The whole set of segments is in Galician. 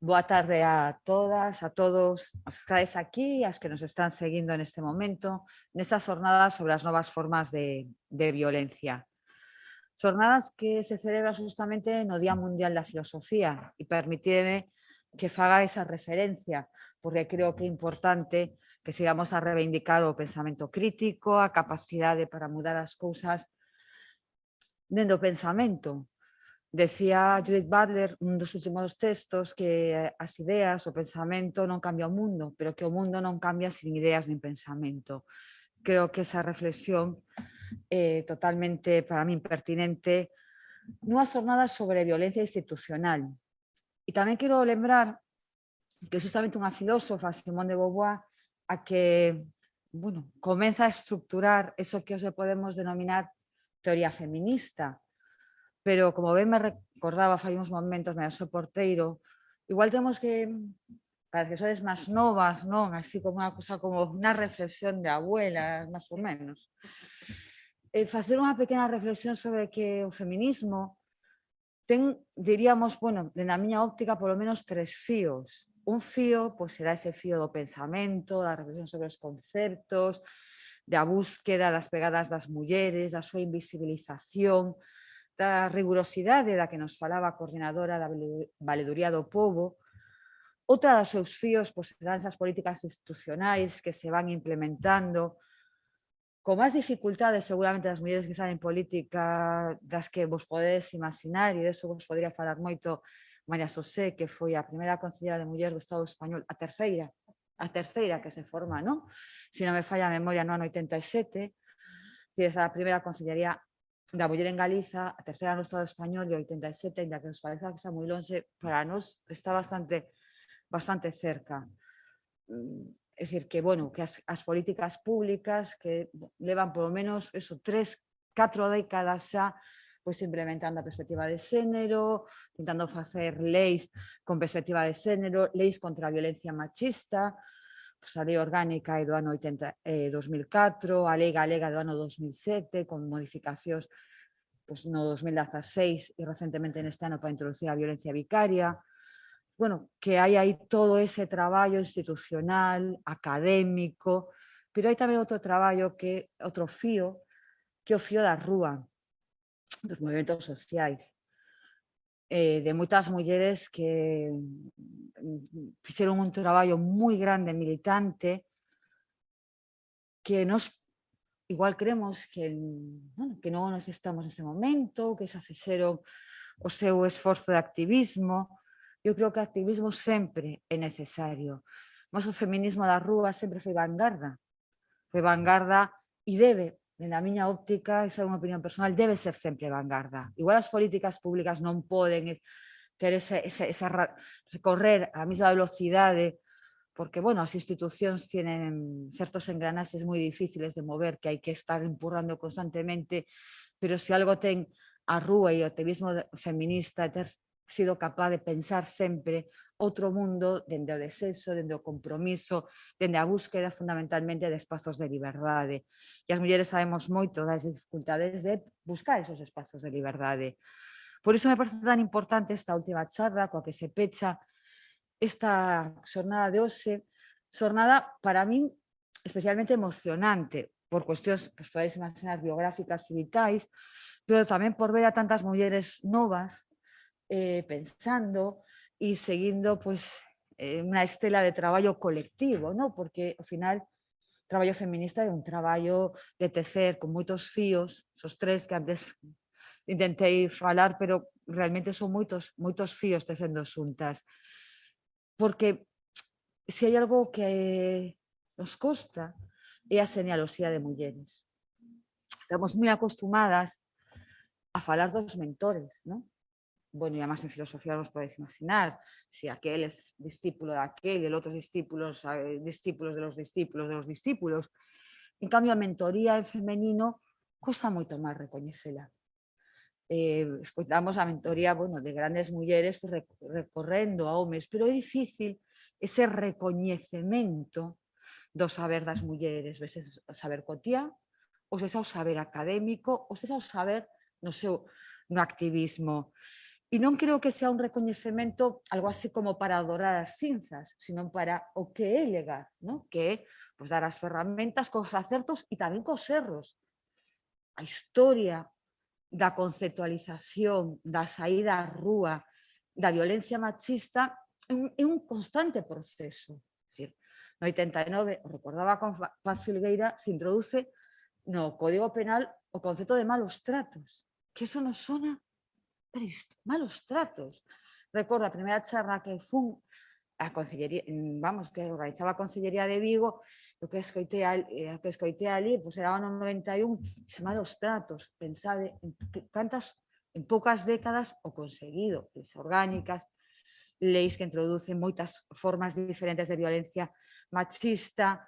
Boa tarde a todas, a todos os que estáis aquí, as que nos están seguindo neste momento, nestas jornadas sobre as novas formas de violencia. Jornadas que se celebran justamente no Día Mundial da Filosofía e permitídeme que faga esa referencia, porque creo que é importante que sigamos a reivindicar o pensamento crítico, a capacidade para mudar as cousas dende o pensamento. Decía Judith Butler, un dos últimos textos, que as ideas, o pensamento non cambia o mundo, pero que o mundo non cambia sin ideas nin pensamento. Creo que esa reflexión é totalmente, para min, pertinente nunhas jornadas sobre violencia institucional. E tamén quero lembrar que justamente unha filósofa, Simone de Beauvoir, a que comeza a estructurar eso que hoxe podemos denominar teoría feminista, pero como ben me recordaba fai uns momentos me o porteiro, igual temos que, para as que sodes máis novas, non? Así como unha cousa, como unha reflexión de abuelas, máis ou menos. Facer unha pequena reflexión sobre que o feminismo ten, diríamos, na miña óptica, polo menos 3 fíos. Un fío, pois será ese fío do pensamento, da reflexión sobre os conceptos, da búsqueda das pegadas das mulleres, da súa invisibilización, da rigurosidade da que nos falaba a coordinadora da Valeduría do Pobo. Outra dos seus fíos pois, serán esas políticas institucionais que se van implementando con máis dificultades seguramente das mulleres que están en política das que vos podedes imaginar, e deso vos podría falar moito María Xosé, que foi a primeira concellera de muller do Estado español, a terceira que se forma, non? Se non me falla a memoria, no ano 87, esa a primeira consellería da muller en Galiza, a terceira no Estado español de 87, ainda que nos pareza que está moi longe, para nós está bastante cerca. É dicir, que, que as políticas públicas que levan polo menos 4 décadas xa pois implementando a perspectiva de xénero, intentando facer leis con perspectiva de xénero, leis contra a violencia machista, pois a lei orgánica do ano 2004, a lei galega do ano 2007, con modificacións pois, no 2016 e recentemente neste ano para introducir a violencia vicaria. Que hai aí todo ese traballo institucional, académico, pero hai tamén outro traballo, outro fío, que é o fío da rúa, dos movimentos sociais, de moitas mulleres que fixeron un traballo moi grande, militante, que nos igual creemos que non nos estamos neste momento, que xa fixeron o seu esforzo de activismo. Eu creo que o activismo sempre é necesario. Mas o feminismo da rúa sempre foi vanguarda. Foi vanguarda e debe, na miña óptica, esa é unha opinión personal, debe ser sempre vanguarda. Igual as políticas públicas non poden querer correr a mesma velocidade, porque, as institucións tienen certos engranaxes moi difíciles de mover, que hai que estar empurrando constantemente, pero se algo ten a rúa e o activismo feminista, ter sido capaz de pensar sempre outro mundo dende o desexo, dende o compromiso, dende a búsqueda fundamentalmente de espazos de liberdade. E as mulleres sabemos moito das dificultades de buscar esos espazos de liberdade. Por iso me parece tan importante esta última charla coa que se pecha esta xornada de hoxe, xornada para min especialmente emocionante, por cuestións, podedes imaginar, biográficas e vitais, pero tamén por ver a tantas mulleres novas pensando e seguindo unha estela de traballo colectivo, porque ao final o traballo feminista é un traballo de tecer con moitos fíos, esos 3 que antes intentei falar, pero realmente son moitos fíos tecendo xuntas. Porque se hai algo que nos costa é a señaloxía de mulleres. Estamos moi acostumadas a falar dos mentores, non? E además en filosofía vos podedes imaginar, si aquel es discípulo de aquel, el outros discípulos de los discípulos de los discípulos. En cambio, a mentoría en femenino custa moito máis recoñecela. Escoitamos a mentoría de grandes mulleres recorrendo a homes, pero é difícil ese recoñecemento do saber das mulleres, veces o saber cotiá, ou sexa o saber académico, ou sexa o saber no activismo. E non creo que sea un recoñecemento algo así como para adorar as cinzas, sino para o que é legar, ¿no? Que é pues, dar as ferramentas cos acertos e tamén cos erros. A historia da conceptualización, da saída á rúa, da violencia machista, é un constante proceso. É dicir, no 89, o recordaba con Paz Filgueira, se introduce no Código Penal o concepto de malos tratos, que eso nos sona malos tratos. Recordo a primeira charla que fun a Consellería, vamos, que organizaba a Consellería de Vigo, o que escoitei ali, pois era o ano 91, malos tratos, pensade en poucas décadas o conseguido, leis orgánicas, leis que introducen moitas formas diferentes de violencia machista,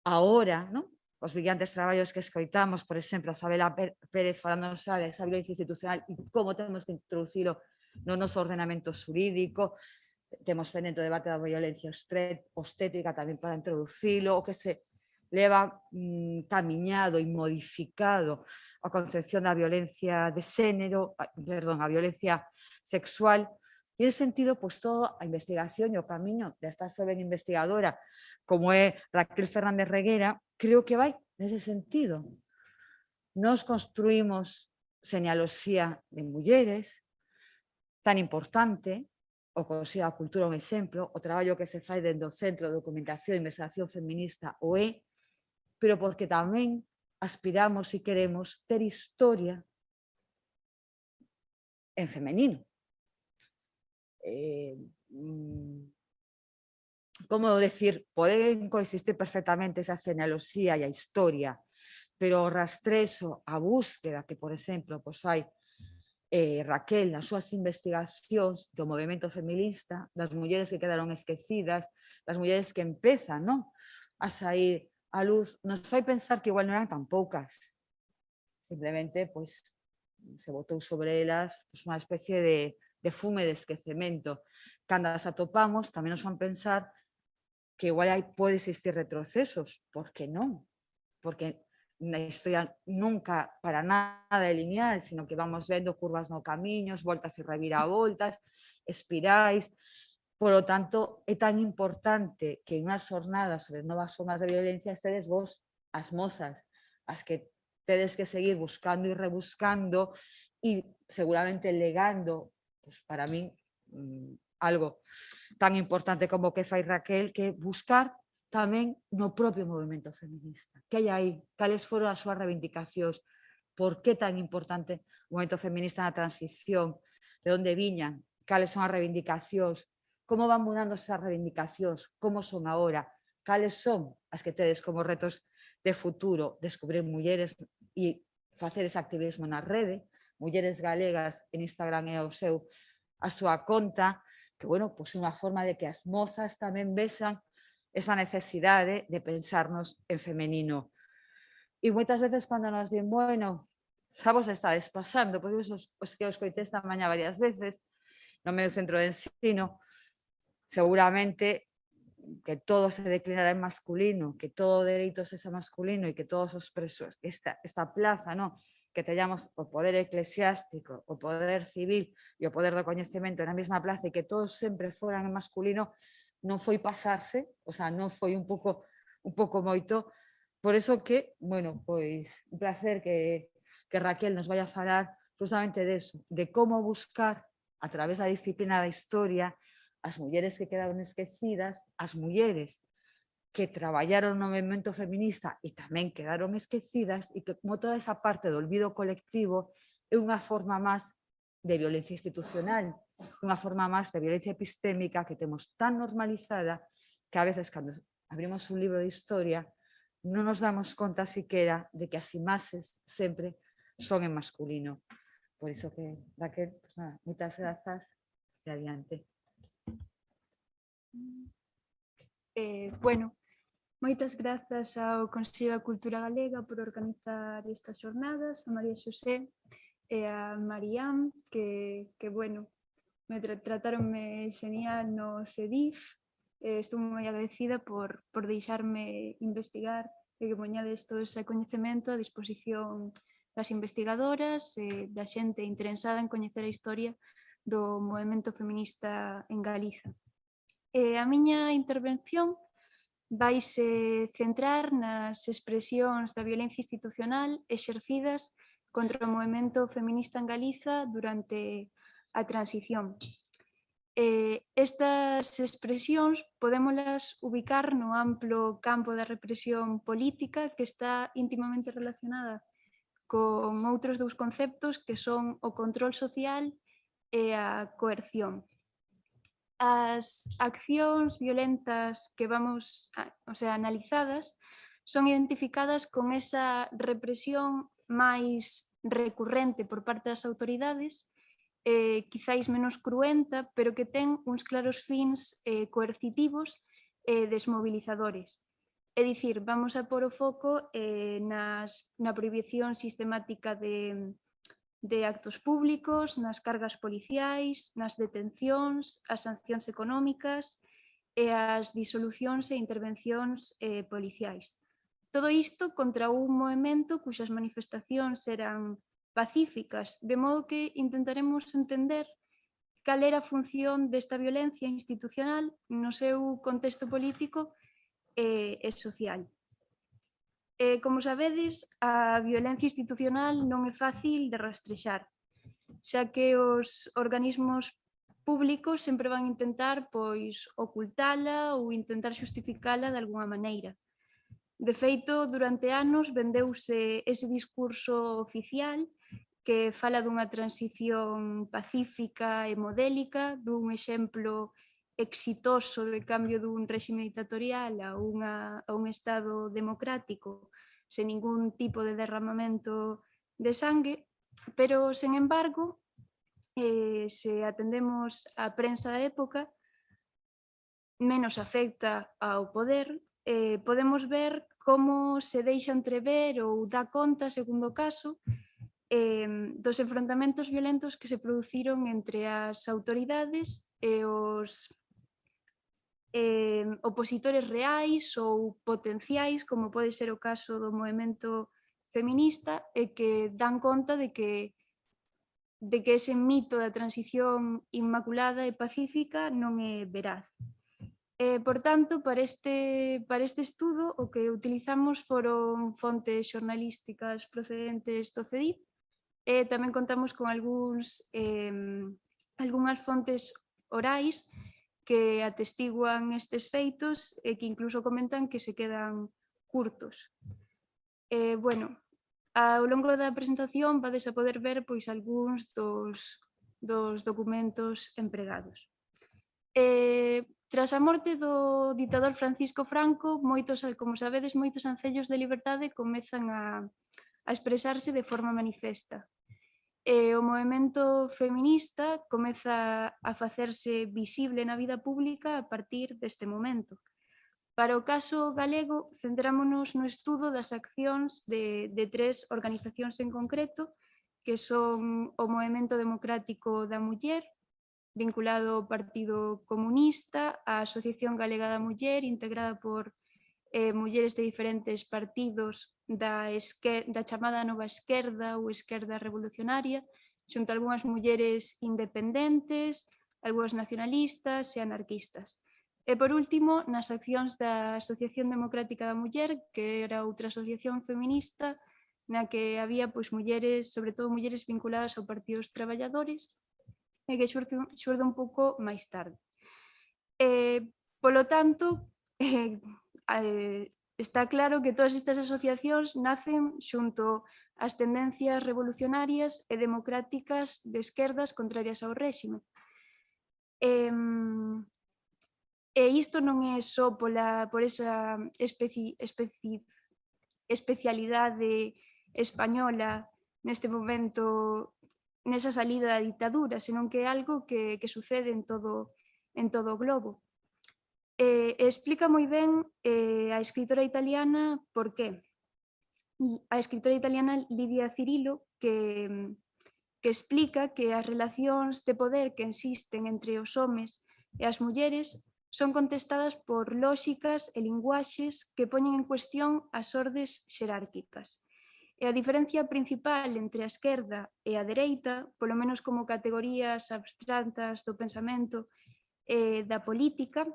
ahora, non? Os brillantes traballos que escoitamos, por exemplo, a Sabela Pérez falándonos esa violencia institucional e como temos que introducilo no noso ordenamento xurídico, temos pendente o debate da violencia obstétrica tamén para introducilo, o que se leva camiñado e modificado a concepción da violencia de xénero, perdón, a violencia sexual. E en sentido, pois toda a investigación e o camiño desta xoven investigadora como é Raquel Fernández Reguera, creo que vai nese sentido. Nos construímos señaloxía de mulleres, tan importante, o Consello da Cultura un exemplo, o traballo que se fai dentro do Centro de Documentación e Investigación Feminista o é, pero porque tamén aspiramos e queremos ter historia en femenino. Como decir, poden coexistir perfectamente esa señaloxía e a historia, pero o rastrezo, a búsqueda que, por exemplo, pois fai Raquel nas súas investigacións do movimento feminista, das mulleres que quedaron esquecidas, das mulleres que empezan, non, a sair a luz, nos fai pensar que igual non eran tan poucas. Simplemente, pois, se botou sobre elas pois, unha especie de fume de esquecemento. Cando as atopamos, tamén nos fan pensar que igual pode existir retrocesos. Por que non? Porque na historia nunca para nada é lineal, sino que vamos vendo curvas no camiños, voltas e reviravoltas, espirais. Por lo tanto, é tan importante que en unhas jornadas sobre novas formas de violencia estedes vos, as mozas, as que tedes que seguir buscando e rebuscando e seguramente legando, pues para min, algo tan importante como que fai Raquel, que buscar tamén no propio movimento feminista. Que hai aí? Cales foron as súas reivindicacións? Por que tan importante o movimento feminista na transición? De onde viñan? Cales son as reivindicacións? Como van mudando esas reivindicacións? Como son agora? Cales son as que tedes como retos de futuro? Descubrir mulleres e facer ese activismo na rede, mulleres galegas en Instagram e a súa conta, que, bueno, pois unha forma de que as mozas tamén vexan esa necesidade de pensarnos en femenino. E moitas veces cando nos din, bueno, xa vos estades pasando, pois os que os coitei esta mañá varias veces no meu centro de ensino, seguramente que todo se declinará en masculino, que todo dereito sexa masculino e que todos os presos, esta plaza, no, que teñamos o poder eclesiástico, o poder civil e o poder do coñecemento na mesma plaza e que todos sempre foran en masculino, non foi pasarse, o sea, non foi un pouco moito, por eso que, bueno, pois un placer que Raquel nos vaya a falar justamente deso, de como buscar a través da disciplina da historia as mulleres que quedaron esquecidas, as mulleres que traballaron no movimento feminista e tamén quedaron esquecidas e que como toda esa parte do olvido colectivo é unha forma máis de violencia institucional, unha forma máis de violencia epistémica que temos tan normalizada que a veces cando abrimos un libro de historia non nos damos conta siquera de que as imaxes sempre son en masculino. Por iso que, Raquel, pues nada, moitas grazas e adiante. Bueno, moitas grazas ao Consello da Cultura Galega por organizar estas xornadas, a María Xosé e a Mariam, que bueno, me trataronme genial no CEDIF, estou moi agradecida por deixarme investigar e que poñades todo ese coñecemento a disposición das investigadoras e da xente interesada en coñecer a historia do movemento feminista en Galiza. A miña intervención vaise centrar nas expresións da violencia institucional exercidas contra o movemento feminista en Galiza durante a transición. Estas expresións podémolas ubicar no amplo campo da represión política que está íntimamente relacionada con outros dous conceptos que son o control social e a coerción. As accións violentas que vamos analizadas son identificadas con esa represión máis recurrente por parte das autoridades, quizáis menos cruenta, pero que ten uns claros fins coercitivos e desmobilizadores. É dicir, vamos a pôr o foco na prohibición sistemática de actos públicos, nas cargas policiais, nas detencións, as sancións económicas e as disolucións e intervencións policiais. Todo isto contra un movemento cuxas manifestacións eran pacíficas, de modo que intentaremos entender cal era a función desta violencia institucional no seu contexto político e social. Como sabedes, a violencia institucional non é fácil de rastrexar, xa que os organismos públicos sempre van intentar ocultala ou intentar xustificala de alguna maneira. De feito, durante anos vendeuse ese discurso oficial que fala dunha transición pacífica e modélica, dun exemplo exitoso de cambio dun réxime dictatorial a un estado democrático sen ningún tipo de derramamento de sangue, pero, sen embargo, se atendemos á prensa da época, menos afecta ao poder, podemos ver como se deixa entrever ou dá conta, segundo o caso, dos enfrontamentos violentos que se produciron entre as autoridades e os opositores reais ou potenciais, como pode ser o caso do movemento feminista, e que dan conta de que ese mito da transición inmaculada e pacífica non é veraz. Por tanto, para este estudo, o que utilizamos foron fontes xornalísticas procedentes do CEDIF, e tamén contamos con algunhas fontes orais que atestiguan estes feitos e que incluso comentan que se quedan curtos. Ao longo da presentación vades a poder ver algúns dos documentos empregados. Tras a morte do ditador Francisco Franco, como sabedes, moitos ancellos de liberdade comezan a expresarse de forma manifesta. O movemento feminista comeza a facerse visible na vida pública a partir deste momento. Para o caso galego, centrámonos no estudo das accións de tres organizacións en concreto, que son o Movemento Democrático da Muller, vinculado ao Partido Comunista, a Asociación Galega da Muller, integrada por mulleres de diferentes partidos da chamada Nova Esquerda ou Esquerda Revolucionaria, xunto a algunhas mulleres independentes, algunhas nacionalistas e anarquistas. E, por último, nas accións da Asociación Democrática da Muller, que era outra asociación feminista, na que había mulleres, sobre todo mulleres vinculadas ao Partido dos Traballadores, e que xurde un pouco máis tarde. Polo tanto, está claro que todas estas asociacións nacen xunto ás tendencias revolucionarias e democráticas de esquerdas contrarias ao réxime. E isto non é só por esa especialidade española neste momento, nesa salida da ditadura, senón que é algo que sucede en todo o globo. Explica moi ben a escritora italiana por qué. A escritora italiana Lidia Cirillo, que explica que as relacións de poder que existen entre os homes e as mulleres son contestadas por lóxicas e linguaxes que poñen en cuestión as ordes xerárquicas. E a diferencia principal entre a esquerda e a dereita, polo menos como categorías abstractas do pensamento e da política,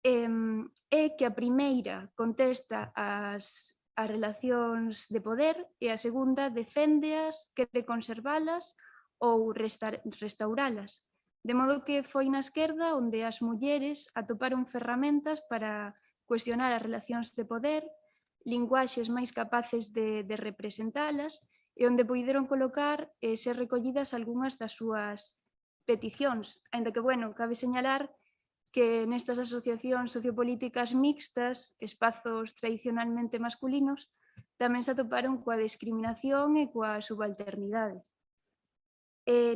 é que a primeira contesta as relacións de poder e a segunda deféndeas, quere conservalas ou restauralas. De modo que foi na esquerda onde as mulleres atoparon ferramentas para cuestionar as relacións de poder, linguaxes máis capaces de representalas e onde puideron colocar e ser recollidas algunhas das súas peticións. Ainda que, bueno, cabe señalar que nestas asociacións sociopolíticas mixtas, espazos tradicionalmente masculinos, tamén se atoparon coa discriminación e coa subalternidade.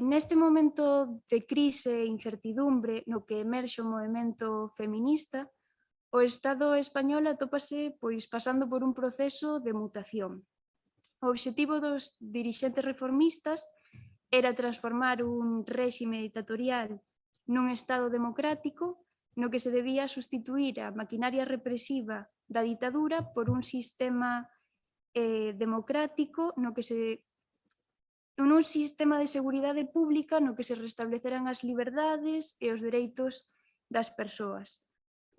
Neste momento de crise e incertidumbre no que emerxe o movemento feminista, o Estado español atópase pasando por un proceso de mutación. O obxectivo dos dirixentes reformistas era transformar un réxime dictatorial nun Estado democrático no que se debía sustituir a maquinaria represiva da ditadura por un sistema democrático nun sistema de seguridade pública no que se restableceran as liberdades e os dereitos das persoas.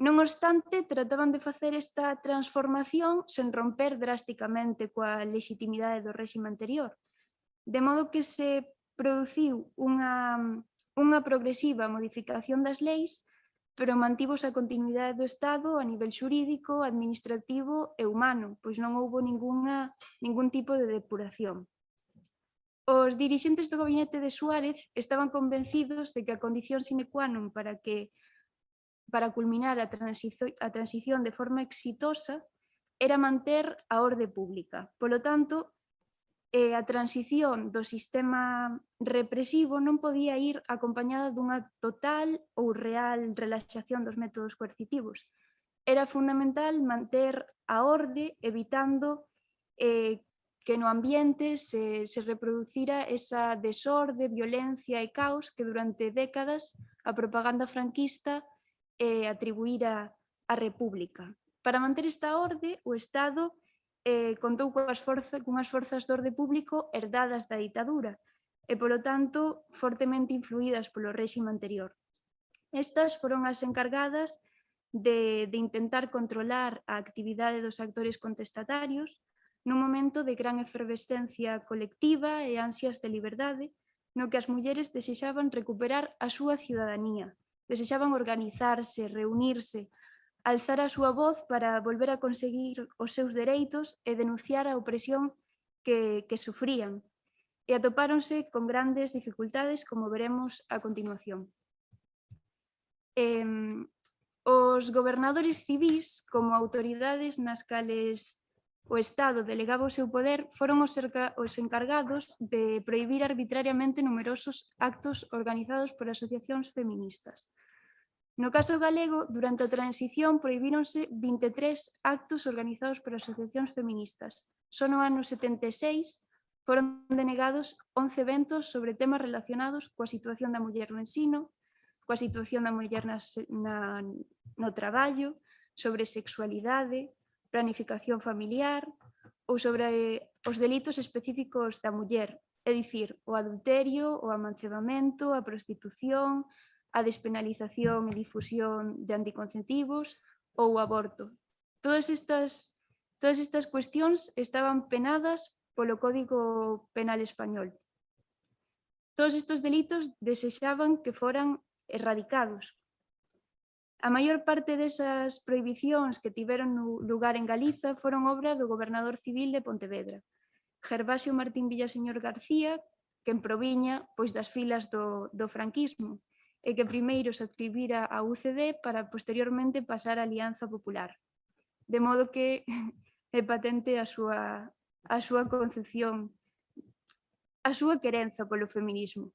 Non obstante, trataban de facer esta transformación sen romper drásticamente coa legitimidade do réxime anterior, de modo que se produciu unha progresiva modificación das leis, pero mantivose a continuidade do Estado a nivel xurídico, administrativo e humano, pois non houbo ningún tipo de depuración. Os dirixentes do gabinete de Suárez estaban convencidos de que a condición sine qua non para culminar a transición de forma exitosa era manter a orde pública. Polo tanto, a transición do sistema represivo non podía ir acompañada dunha total ou real relaxación dos métodos coercitivos. Era fundamental manter a orde, evitando que no ambiente se reproducira esa desorde, violencia e caos que durante décadas a propaganda franquista atribuíra á República. Para manter esta orde, o Estado contou cunhas forzas de orde público herdadas da ditadura e, polo tanto, fortemente influídas polo réxime anterior. Estas foron as encargadas de intentar controlar a actividade dos actores contestatarios nun momento de gran efervescencia colectiva e ansias de liberdade, no que as mulleres desexaban recuperar a súa cidadanía, desexaban organizarse, reunirse, alzar a súa voz para volver a conseguir os seus dereitos e denunciar a opresión que sufrían. E atopáronse con grandes dificultades, como veremos a continuación. Os gobernadores civís, como autoridades nas cales o Estado delegaba o seu poder, foron os encargados de prohibir arbitrariamente numerosos actos organizados por asociacións feministas. No caso galego, durante a transición prohibíronse 23 actos organizados por asociacións feministas. Só no ano 76 foron denegados 11 eventos sobre temas relacionados coa situación da muller no ensino, coa situación da muller no traballo, sobre sexualidade, planificación familiar ou sobre os delitos específicos da muller, é dicir, o adulterio, o amancebamento, a prostitución, a despenalización e difusión de anticonceptivos ou o aborto. Todas estas cuestións estaban penadas polo Código Penal español. Todos estes delitos desexaban que foran erradicados. A maior parte desas prohibicións que tiveron lugar en Galiza foron obra do gobernador civil de Pontevedra, Gervasio Martín Villaseñor García, quen proviña das filas do franquismo e que primeiro se atribira a UCD para posteriormente pasar á Alianza Popular. De modo que é patente a súa concepción, a súa querenza polo feminismo.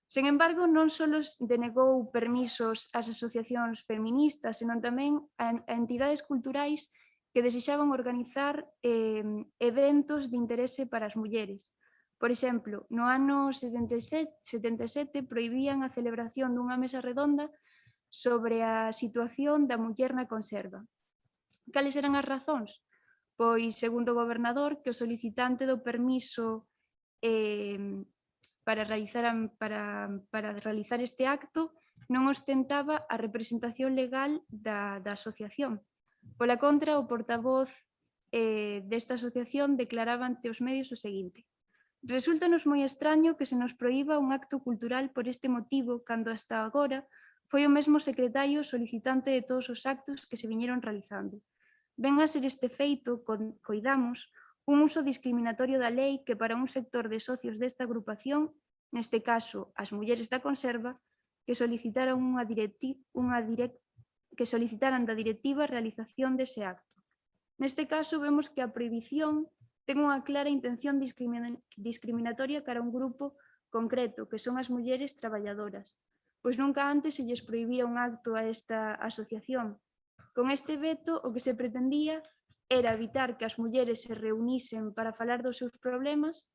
Sen embargo, non só denegou permisos ás asociacións feministas, senón tamén a entidades culturais que desexaban organizar eventos de interese para as mulleres. Por exemplo, no ano 77 prohibían a celebración dunha mesa redonda sobre a situación da muller na conserva. Cales eran as razóns? Pois, segundo o gobernador, que o solicitante do permiso para realizar este acto non ostentaba a representación legal da asociación. Pola contra, o portavoz desta asociación declaraba ante os medios o seguinte: "Resúltanos moi extraño que se nos proíba un acto cultural por este motivo cando hasta agora foi o mesmo secretario solicitante de todos os actos que se viñeron realizando. Ven a ser este feito, coidamos, un uso discriminatorio da lei que para un sector de socios desta agrupación, neste caso as mulleres da conserva, que solicitaran da directiva a realización dese acto. Neste caso vemos que a prohibición ten unha clara intención discriminatoria cara a un grupo concreto, que son as mulleres traballadoras, pois nunca antes se lles prohibira un acto a esta asociación. Con este veto, o que se pretendía era evitar que as mulleres se reunisen para falar dos seus problemas,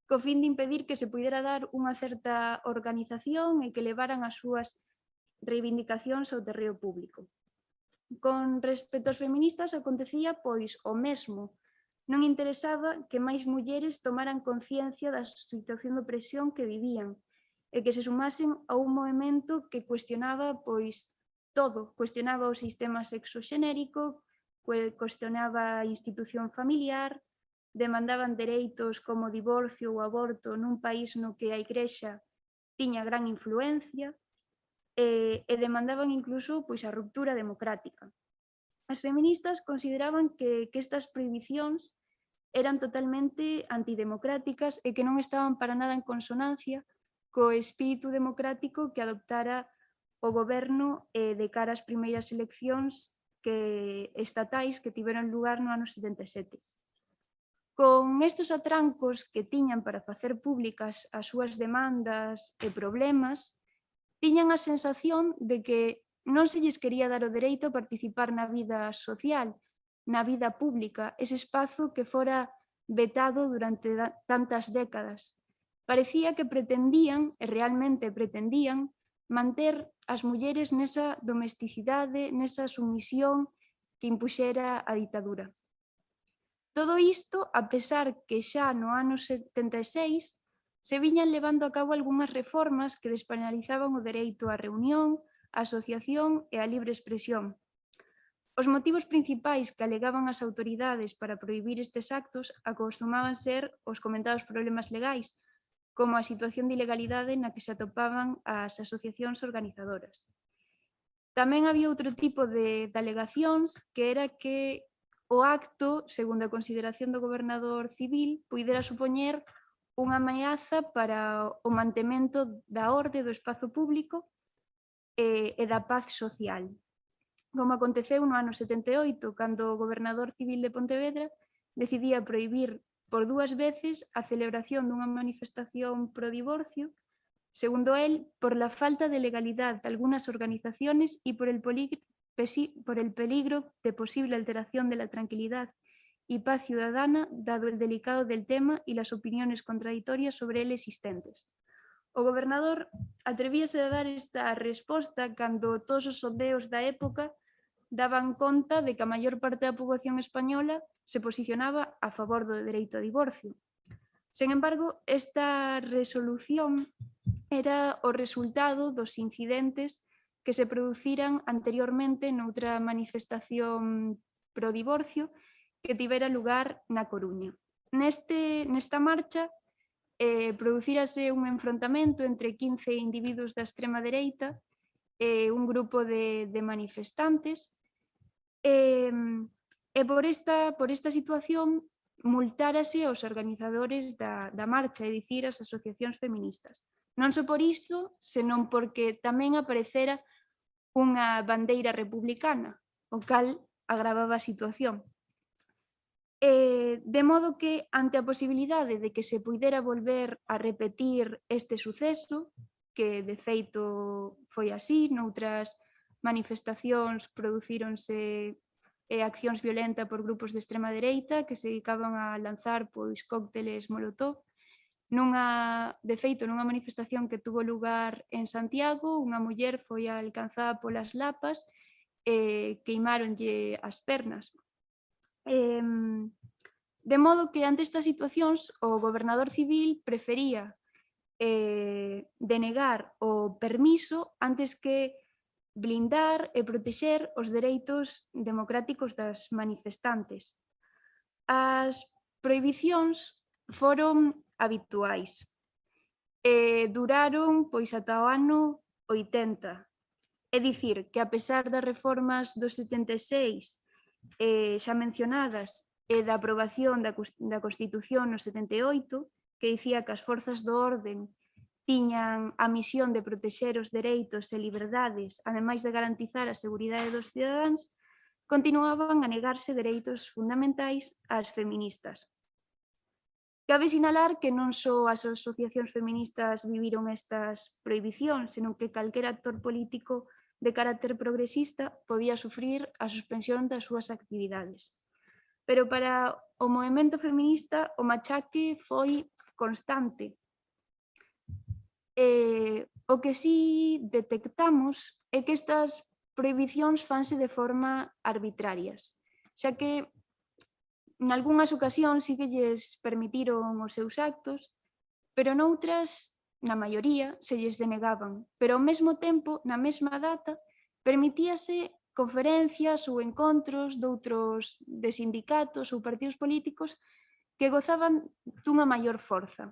co fin de impedir que se pudera dar unha certa organización e que levaran as súas reivindicacións ao terreo público. Con respecto aos feministas acontecía pois o mesmo. Non interesaba que máis mulleres tomaran conciencia da situación de opresión que vivían e que se sumasen a un movimento que cuestionaba pois todo, cuestionaba o sistema sexoxenérico, cuestionaba a institución familiar, demandaban dereitos como o divorcio ou aborto nun país no que a Igrexa tiña gran influencia e demandaban incluso pois, a ruptura democrática. As feministas consideraban que estas prohibicións eran totalmente antidemocráticas e que non estaban para nada en consonancia co espírito democrático que adoptara o goberno de cara ás primeiras eleccións estatais que tiveron lugar no ano 77. Con estes atrancos que tiñan para facer públicas as súas demandas e problemas, tiñan a sensación de que non se lles quería dar o dereito a participar na vida social, na vida pública, ese espazo que fora vetado durante tantas décadas. Parecía que pretendían, e realmente pretendían, manter as mulleres nesa domesticidade, nesa sumisión que impuxera a ditadura. Todo isto, a pesar que xa no ano 76 se viñan levando a cabo algunhas reformas que despenalizaban o dereito á reunión, á asociación e á libre expresión. Os motivos principais que alegaban as autoridades para prohibir estes actos acostumaban ser os comentados problemas legais, como a situación de ilegalidade na que se atopaban as asociacións organizadoras. Tamén había outro tipo de alegacións, que era que o acto, segundo a consideración do gobernador civil, puidera supoñer unha ameaza para o mantemento da orde do espazo público e da paz social. Como aconteceu no ano 78, cando o gobernador civil de Pontevedra decidía prohibir por 2 veces a celebración dunha manifestación pro divorcio, segundo él, por la falta de legalidad de algunas organizaciones y por el peligro de posible alteración de la tranquilidad y paz ciudadana, dado el delicado del tema y las opiniones contradictorias sobre él existentes. O gobernador atrevíase a dar esta resposta cando todos os sondeos da época daban conta de que a maior parte da poboación española se posicionaba a favor do dereito ao divorcio. Sen embargo, esta resolución era o resultado dos incidentes que se produciran anteriormente noutra manifestación pro divorcio que tivera lugar na Coruña. Nesta marcha producírase un enfrontamento entre 15 individuos da extrema dereita e un grupo de manifestantes e por esta situación multárase aos organizadores da marcha, é dicir, as asociacións feministas. Non só por isto, senón porque tamén aparecera unha bandeira republicana, o cal agravaba a situación. De modo que, ante a posibilidade de que se puidera volver a repetir este suceso, que de feito foi así, noutras manifestacións producíronse accións violentas por grupos de extrema dereita que se dedicaban a lanzar pois cócteles molotov. De feito, nunha manifestación que tuvo lugar en Santiago, unha muller foi alcanzada polas lapas e queimáronlle as pernas. De modo que ante estas situacións o gobernador civil prefería denegar o permiso antes que blindar e protexer os dereitos democráticos das manifestantes. As prohibicións foron habituais e duraron pois ata o ano 80. É dicir, que a pesar das reformas do 76 xa mencionadas e da aprobación da Constitución no 78, que dicía que as forzas do orden tiñan a misión de protexer os dereitos e liberdades, ademais de garantizar a seguridade dos cidadáns, continuaban a negarse dereitos fundamentais ás feministas. Cabe sinalar que non só as asociacións feministas viviron estas prohibicións, senón que calquera actor político de carácter progresista podía sufrir a suspensión das súas actividades. Pero para o movemento feminista o machaque foi constante. O que sí detectamos é que estas prohibicións fanse de forma arbitrarias, xa que nalgúnas ocasións sí que lles permitiron os seus actos, pero noutras, na maioría, se lles denegaban. Pero ao mesmo tempo, na mesma data, permitíase conferencias ou encontros de sindicatos ou partidos políticos que gozaban dunha maior forza.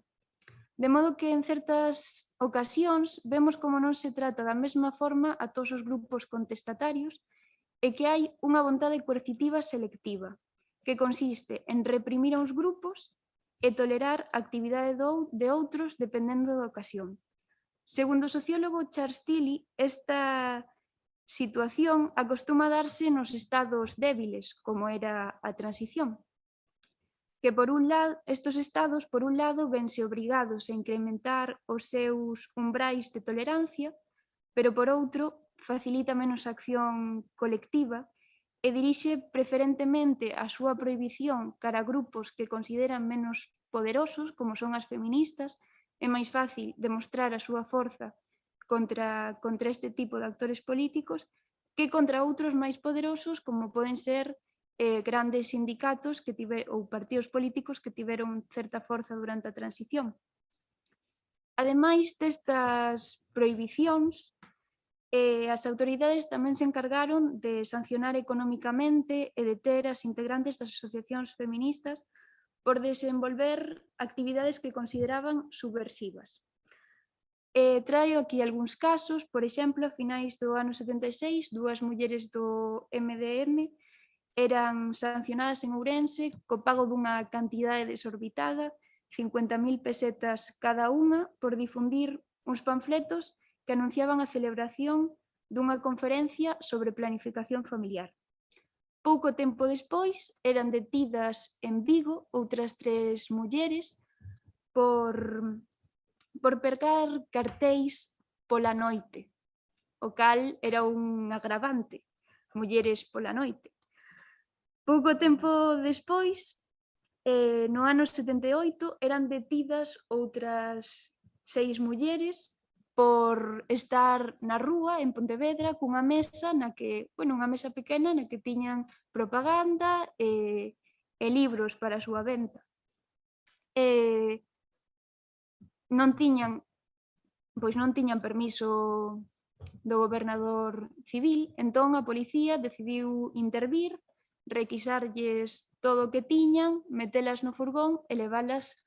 De modo que en certas ocasións vemos como non se trata da mesma forma a todos os grupos contestatarios e que hai unha vontade coercitiva selectiva, que consiste en reprimir a uns grupos e tolerar a actividade de outros dependendo da ocasión. Segundo o sociólogo Charles Tilly, esta situación acostuma darse nos estados débiles, como era a transición, que estos estados, por un lado, vense obrigados a incrementar os seus umbrais de tolerancia, pero por outro, facilita menos acción colectiva e dirixe preferentemente a súa prohibición cara a grupos que consideran menos poderosos, como son as feministas. É máis fácil demostrar a súa forza contra este tipo de actores políticos que contra outros máis poderosos, como poden ser grandes sindicatos ou partidos políticos que tiveron certa forza durante a transición. Ademais destas prohibicións, as autoridades tamén se encargaron de sancionar económicamente e deter as integrantes das asociacións feministas por desenvolver actividades que consideraban subversivas. Traio aquí algúns casos, por exemplo, a finais do ano 76, dúas mulleres do MDM eran sancionadas en Ourense co pago dunha cantidade desorbitada, 50.000 pesetas cada unha, por difundir uns panfletos que anunciaban a celebración dunha conferencia sobre planificación familiar. Pouco tempo despois eran detidas en Vigo outras 3 mulleres por percar cartéis pola noite, o cal era un agravante, mulleres pola noite. Pouco tempo despois, no ano 78, eran detidas outras 6 mulleres por estar na rúa en Pontevedra cunha mesa unha mesa pequena na que tiñan propaganda e libros para a súa venta. Non tiñan permiso do gobernador civil, entón a policía decidiu intervir, requisarlles todo o que tiñan, metelas no furgón e levalas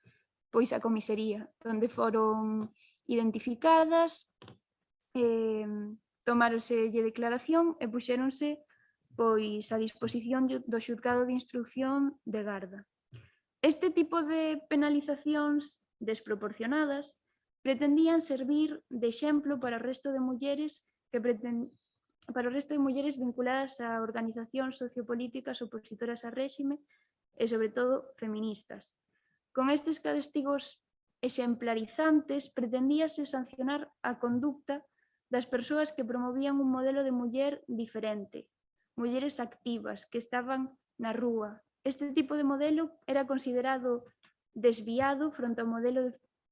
pois á comisaría, onde foron identificadas, tomáronselle declaración e puxéronse pois a disposición do xuzgado de instrucción de Garda. Este tipo de penalizacións desproporcionadas pretendían servir de exemplo para o resto de mulleres vinculadas a organizacións sociopolíticas opositoras ao réxime e, sobre todo, feministas. Con estes castigos exemplarizantes pretendíase sancionar a conducta das persoas que promovían un modelo de muller diferente, mulleres activas que estaban na rúa. Este tipo de modelo era considerado desviado fronte ao modelo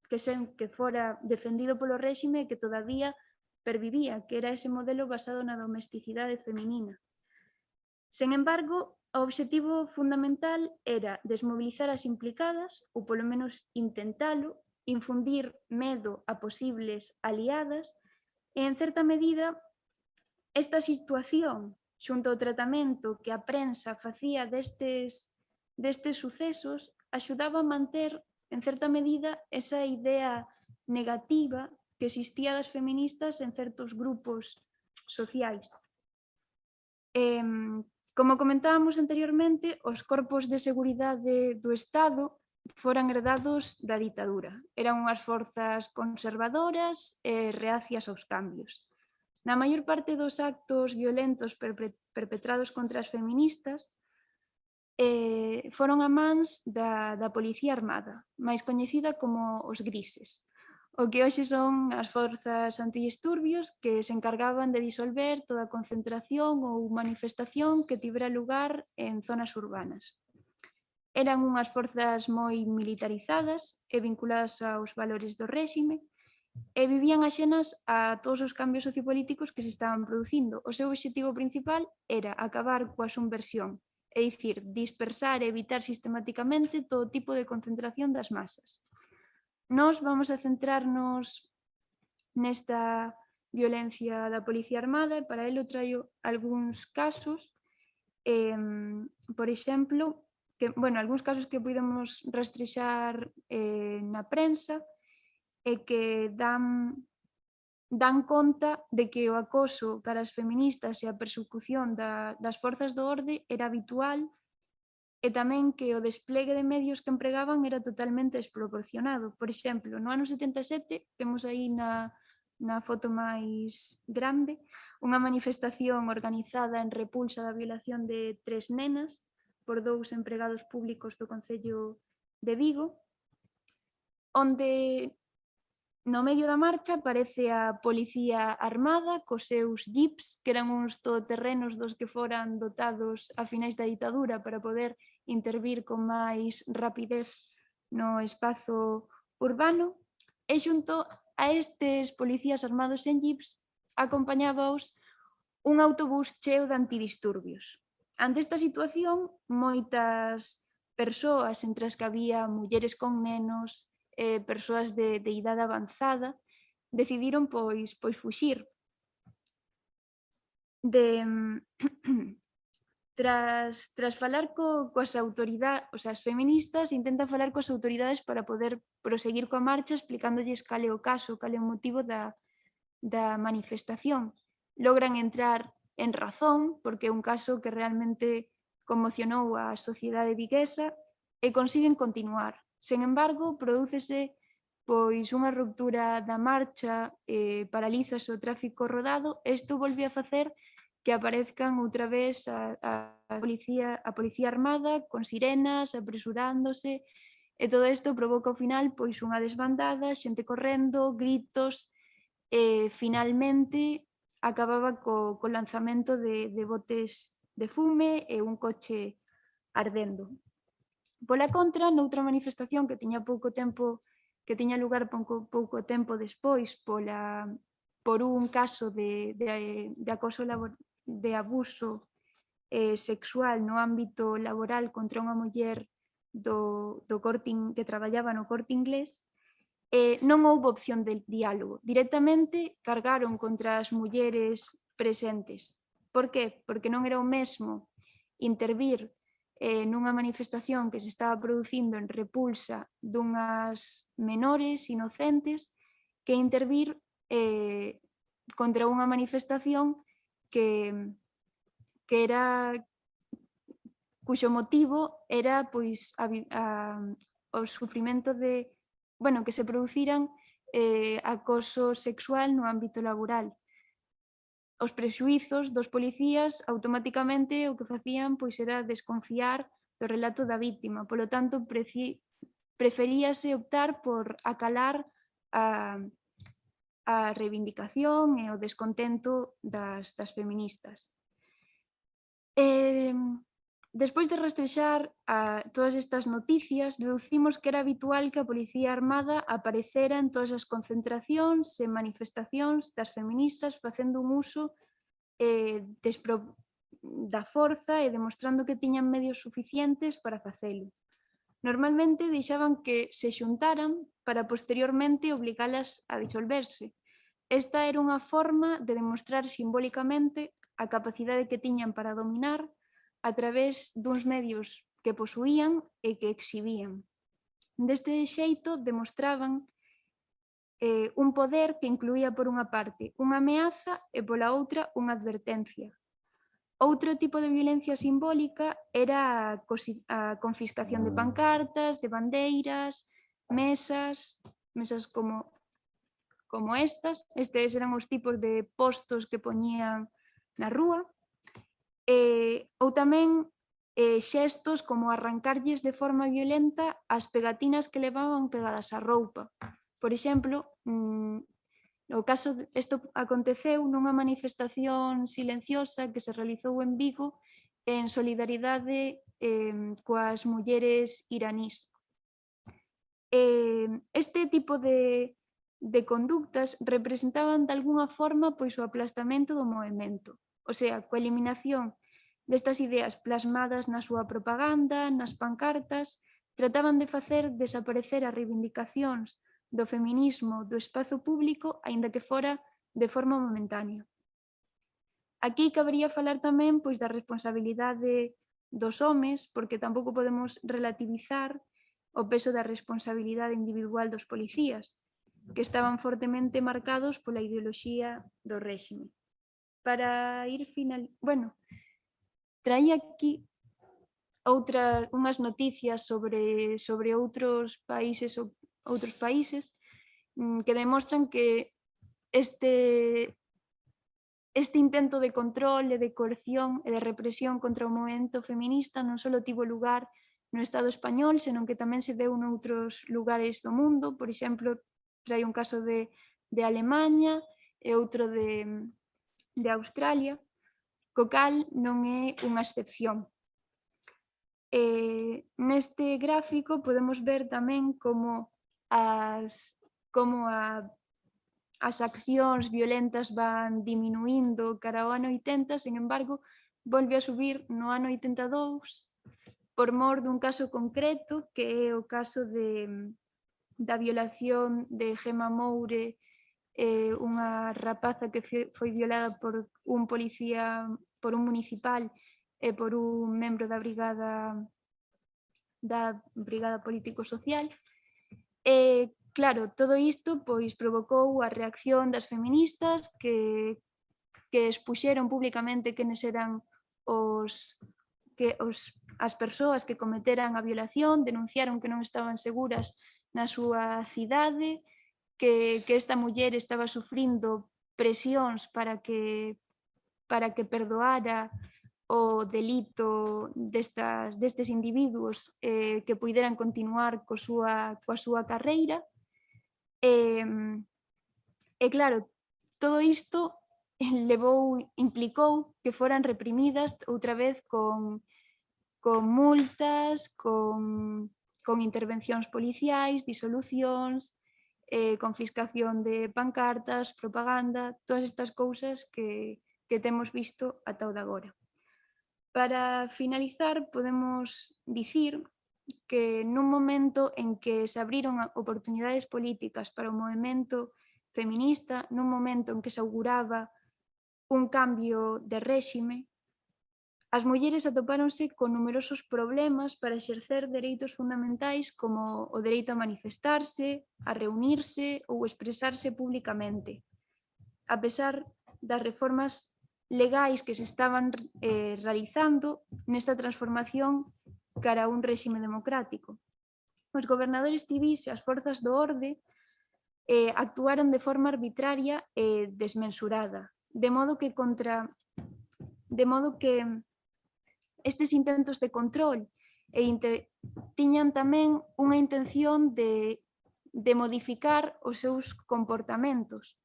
que fora defendido polo réxime e que todavía pervivía, que era ese modelo basado na domesticidade feminina. Sen embargo, o obxectivo fundamental era desmobilizar as implicadas, ou polo menos intentalo, infundir medo a posibles aliadas e, en certa medida, esta situación, xunto ao tratamento que a prensa facía destes sucesos, axudaba a manter, en certa medida, esa idea negativa que existía das feministas en certos grupos sociais. Como comentábamos anteriormente, os corpos de seguridade do Estado foran herdados da ditadura. Eran unhas forzas conservadoras e reacias aos cambios. Na maior parte dos actos violentos perpetrados contra as feministas foron a mans da Policía Armada, máis coñecida como os grises, o que hoxe son as forzas antidisturbios que se encargaban de disolver toda concentración ou manifestación que tivera lugar en zonas urbanas. Eran unhas forzas moi militarizadas e vinculadas aos valores do réxime e vivían axenas a todos os cambios sociopolíticos que se estaban producindo. O seu obxectivo principal era acabar coa subversión, é dicir, dispersar e evitar sistemáticamente todo tipo de concentración das masas. Nós vamos a centrarnos nesta violencia da Policía Armada e para ello traio algúns casos, por exemplo, algúns casos que podemos rastrexar na prensa e que dan conta de que o acoso cara as feministas e a persecución das forzas do orde era habitual e tamén que o desplegue de medios que empregaban era totalmente desproporcionado. Por exemplo, no ano 77, temos aí na foto máis grande, unha manifestación organizada en repulsa da violación de 3 nenas por 2 empregados públicos do Concello de Vigo, onde no medio da marcha aparece a Policía Armada cos seus jeeps, que eran uns todoterrenos dos que foran dotados a finais da ditadura para poder intervir con máis rapidez no espazo urbano, e xunto a estes policías armados en jeeps acompañábaos un autobús cheo de antidisturbios. Ante esta situación, moitas persoas, entre as que había mulleres con nenos, persoas de idade avanzada, decidiron pois fuxir. Tras falar coas autoridades, as feministas intentan falar coas autoridades para poder proseguir coa marcha explicándolles cal é o caso, cal é o motivo da manifestación. Logran entrar en razón, porque é un caso que realmente conmocionou a sociedade viguesa, e consiguen continuar. Sen embargo, prodúcese pois unha ruptura da marcha, paralízase o tráfico rodado, e isto volve a facer que aparezcan outra vez a Policía Armada con sirenas, apresurándose, e todo isto provoca ao final pois unha desbandada, xente correndo, gritos, e finalmente acababa co lanzamento de botes de fume e un coche ardendo. Pola contra, noutra manifestación que tiña lugar pouco tempo despois por un caso de acoso de abuso sexual no ámbito laboral contra unha muller que traballaba no Corte Inglés, non houbo opción de diálogo. Directamente cargaron contra as mulleres presentes. Por que? Porque non era o mesmo intervir nunha manifestación que se estaba producindo en repulsa dunhas menores inocentes que intervir contra unha manifestación cuxo motivo era pois o sufrimento que se produciran acoso sexual no ámbito laboral. Os prexuízos dos policías automáticamente o que facían pois era desconfiar do relato da vítima, polo tanto preferíase optar por acalar a reivindicación e o descontento das feministas. Despois de rastrexar todas estas noticias, deducimos que era habitual que a Policía Armada aparecera en todas as concentracións e manifestacións das feministas facendo un uso da forza e demostrando que tiñan medios suficientes para facelo. Normalmente deixaban que se xuntaran para posteriormente obligalas a disolverse. Esta era unha forma de demostrar simbólicamente a capacidade que tiñan para dominar a través duns medios que posuían e que exhibían. Deste xeito demostraban un poder que incluía por unha parte unha ameaza e pola outra unha advertencia. Outro tipo de violencia simbólica era a confiscación de pancartas, de bandeiras, mesas como estas. Estes eran os tipos de postos que poñían na rúa. Ou tamén xestos como arrancarlles de forma violenta as pegatinas que levaban pegadas á roupa. Por exemplo, no caso, isto aconteceu nunha manifestación silenciosa que se realizou en Vigo en solidaridade coas mulleres iranís. Este tipo de conductas representaban de alguna forma pois o aplastamento do movemento, o sea, coa eliminación destas ideas plasmadas na súa propaganda, nas pancartas, trataban de facer desaparecer as reivindicacións do feminismo do espazo público, aínda que fora de forma momentánea. Aquí cabería falar tamén pois, da responsabilidade dos homes, porque tampouco podemos relativizar o peso da responsabilidade individual dos policías, que estaban fortemente marcados pola ideoloxía do réxime. Para ir traía aquí unhas noticias sobre outros países que demostran que este intento de control e de coerción e de represión contra o movemento feminista non só tivo lugar no Estado español, senón que tamén se deu noutros lugares do mundo. Por exemplo, trae un caso de Alemaña e outro de Australia, co cal non é unha excepción. Neste gráfico podemos ver tamén como as accións violentas van diminuindo cara ao ano 80, sen embargo, volve a subir no ano 82 por mor dun caso concreto, que é o caso da violación de Gemma Moure, unha rapaza que foi violada por un policía, por un municipal e por un membro da brigada político-social. Claro, todo isto pois provocou a reacción das feministas que expuxeron públicamente quenes eran as persoas que cometeran a violación, denunciaron que non estaban seguras na súa cidade, que esta muller estaba sufrindo presións para que perdoara o delito destes individuos que puideran continuar coa súa carreira. Claro, todo isto implicou que foran reprimidas outra vez con multas, con intervencións policiais, disolucións, confiscación de pancartas, propaganda, todas estas cousas que temos visto ata o de agora. Para finalizar, podemos dicir que nun momento en que se abriron oportunidades políticas para o movemento feminista, nun momento en que se auguraba un cambio de réxime, as mulleres atopáronse con numerosos problemas para exercer dereitos fundamentais como o dereito a manifestarse, a reunirse ou expresarse públicamente. A pesar das reformas legais que se estaban realizando nesta transformación cara a un réxime democrático. Os gobernadores civís e as forzas do orde actuaron de forma arbitraria e desmensurada, de modo que estes intentos de control tiñan tamén unha intención de modificar os seus comportamentos.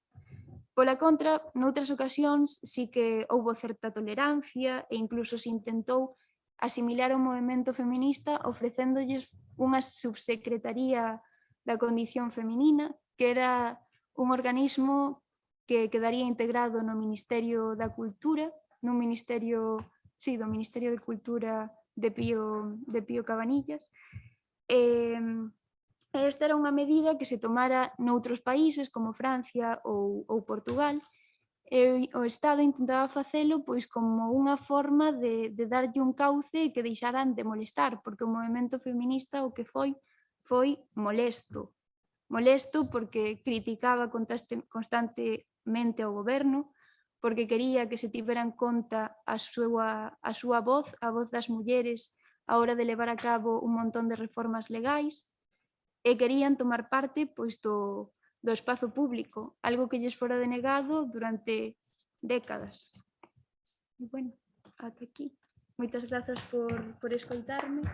Pola contra, noutras ocasións sí que houbo certa tolerancia e incluso se intentou asimilar o movemento feminista ofrecéndolles unha subsecretaría da condición feminina, que era un organismo que quedaría integrado no Ministerio da Cultura nun ministerio, sí, do Ministerio de Cultura de Pío Cabanillas. Esta era unha medida que se tomara noutros países como Francia ou Portugal, e o Estado intentaba facelo pois como unha forma de darlle un cauce e que deixaran de molestar, porque o movemento feminista o que foi molesto porque criticaba constantemente ao goberno, porque quería que se tivera en conta a súa voz, a voz das mulleres a hora de levar a cabo un montón de reformas legais, e querían tomar parte pois do espazo público, algo que lles fora denegado durante décadas. E bueno, ata aquí. Moitas grazas por escoitarme.